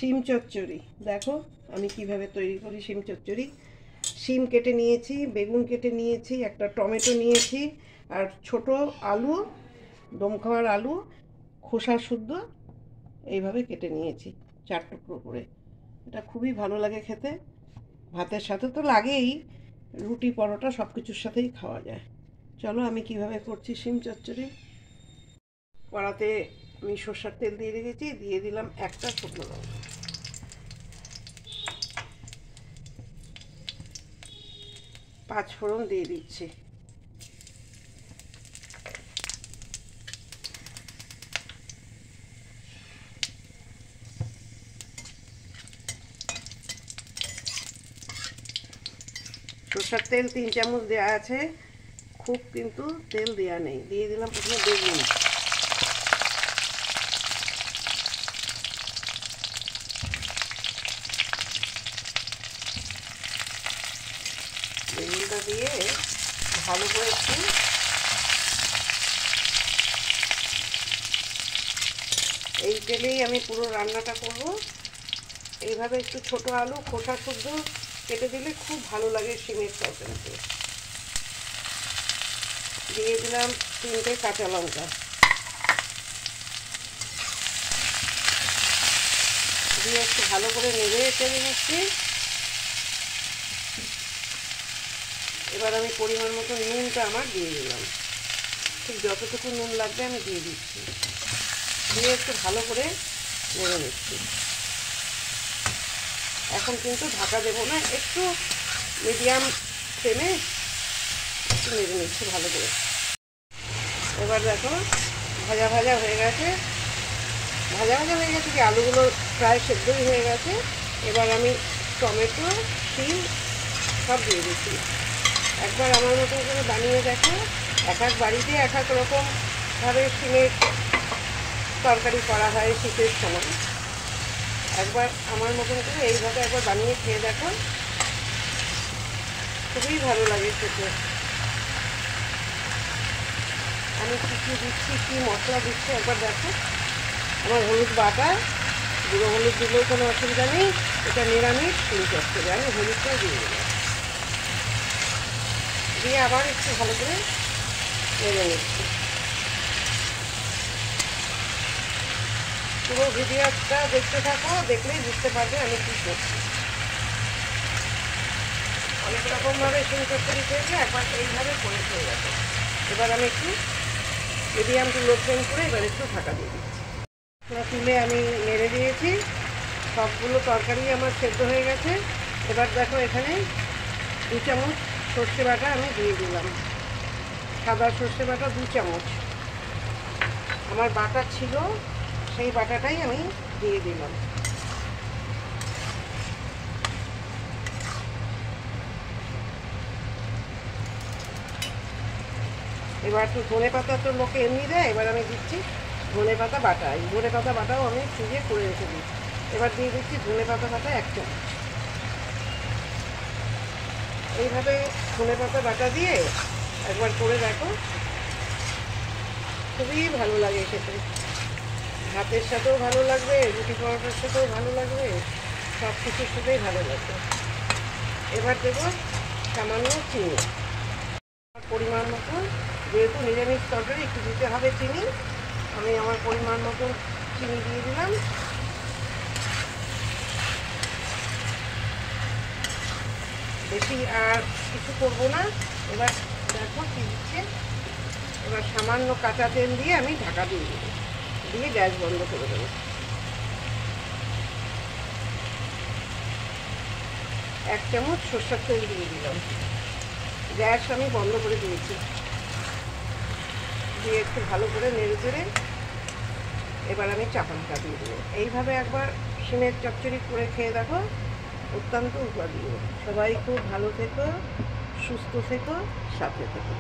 শিম চচ্চড়ি দেখো আমি কিভাবে তৈরি করি শিম চচ্চড়ি। শিম কেটে নিয়েছি, বেগুন কেটে নিয়েছি, একটা টমেটো নিয়েছি, আর ছোট আলু, দমখাওয়ার আলু খোসা শুদ্ধ এইভাবে কেটে নিয়েছি 4 টুকরো করে। এটা খুবই ভালো লাগে খেতে, ভাতের সাথে তো লাগেই, রুটি পরোটা সব কিছুর সাথেই খাওয়া যায়। চলো আমি কিভাবে করছি শিম চচ্চড়ি। কড়াতে আমি সরষের তেল দিয়ে রেখেছি, দিয়ে দিলাম একটা শুকনো লঙ্কা, 5 ফোড়ন দিয়ে দিচ্ছি, সরষের তেল 3 চামচ দেওয়া আছে, খুব কিন্তু তেল দেওয়া নেই। দিয়ে দিলাম প্রথমে বেগুন, বেগুনটা দিয়ে ভালো করে একটু এই তেলেই আমি পুরো রান্নাটা করব। এইভাবে একটু ছোট আলু খোসা শুদ্ধ কেটে দিলে খুব ভালো লাগে শিমের তরকারিতে। দিয়ে দিলাম 3টে কাঁচা লঙ্কা, দিয়ে একটু ভালো করে নেড়ে চেড়ে নিচ্ছি। এবার আমি পরিমাণ মতো নুনটা আমার দিয়ে দিলাম, ঠিক যতটুকু নুন লাগবে আমি দিয়ে দিচ্ছি, দিয়ে একটু ভালো করে নেড়ে নিচ্ছি। এখন কিন্তু ঢাকা দেবো না, একটু মিডিয়াম ফ্লেমে একটু নেড়ে নিচ্ছি ভালো করে। এবার দেখো ভাজা ভাজা হয়ে গেছে, কি আলুগুলো প্রায় সেদ্ধই হয়ে গেছে। এবার আমি টমেটো শিম সব দিয়ে দিচ্ছি। একবার আমার মতো করে বানিয়ে দেখো, এক এক বাড়িতে এক এক রকমভাবে শিমের তরকারি করা হয় শীতের সময়। একবার আমার মতন করে এইভাবে একবার বানিয়ে খেয়ে দেখো, খুবই ভালো লাগে খেতে। আমি কী দিচ্ছি, কী মশলা দিচ্ছি একবার দেখো। আমার হলুদ বাটা, গুঁড়ো হলুদ দিলেও কোনো অসুবিধা নেই, এটা নিরামিষ শিম চচ্চড়ি, আমি হলুদটাও দিয়ে দিলাম। দিয়ে আবার একটু ভালো করে নেড়ে নিচ্ছি। পুরো ভিডিওটা দেখতে থাকো, দেখলেই বুঝতে পারবে আমি কী করছি। অনেক রকমভাবে শিম চচ্চড়ি খেয়েছে, একবার এইভাবে করে খেয়ে গেছে। এবার আমি একটু মিডিয়াম টু লো ফ্লেম করে এবার একটু ঢাকা দিয়ে দিচ্ছি। তুলে আমি নেড়ে দিয়েছি, সবগুলো তরকারি আমার সেদ্ধ হয়ে গেছে। এবার দেখো এখানে 2 চামচ সর্ষে বাটা আমি দিয়ে দিলাম, সাদা সর্ষে বাটা 2 চামচ আমার বাটা ছিল, সেই বাটাটাই আমি দিয়ে দিলাম। এবার তো ধনে পাতা তো লোকে এমনি দেয়, এবার আমি দিচ্ছি ধনে পাতা বাটা। এই ধনে পাতা বাটাও আমি ফ্রিজে করে রেখে দিই। এবার দিয়ে দিচ্ছি ধনে পাতা বাটা 1 চামচ। এইভাবে ধনে পাতা বাটা দিয়ে একবার করে দেখো, খুবই ভালো লাগে খেতে, ভাতের সাথেও ভালো লাগবে, রুটি পরোটার সাথেও ভালো লাগবে, সব কিছুর সাথেই ভালো লাগবে। এবার দেবো সামান্য চিনি, পরিমাণ মতো, যেহেতু নিরামিষ তরকারি একটু দিতে হবে চিনি, আমি আমার পরিমাণ মতো চিনি দিয়ে দিলাম। বেশি আর কিছু করবো না। এবার দেখো কী দিচ্ছে, এবার সামান্য কাঁচা তেল দিয়ে আমি ঢাকা দিয়ে দেবো, দিয়ে গ্যাস বন্ধ করে দেবো। 1 চামচ সরষের তেল দিয়ে দিলাম, গ্যাস আমি বন্ধ করে দিয়েছি। দিয়ে একটু ভালো করে নেড়ে চেড়ে এবার আমি চাপা ঢাকা দিয়ে দেবো। এইভাবে একবার শিমের চচ্চড়ি করে খেয়ে দেখো, অত্যন্ত উপকারী। সবাই খুব ভালো থেকো, সুস্থ থেকো, সাথে থেকো।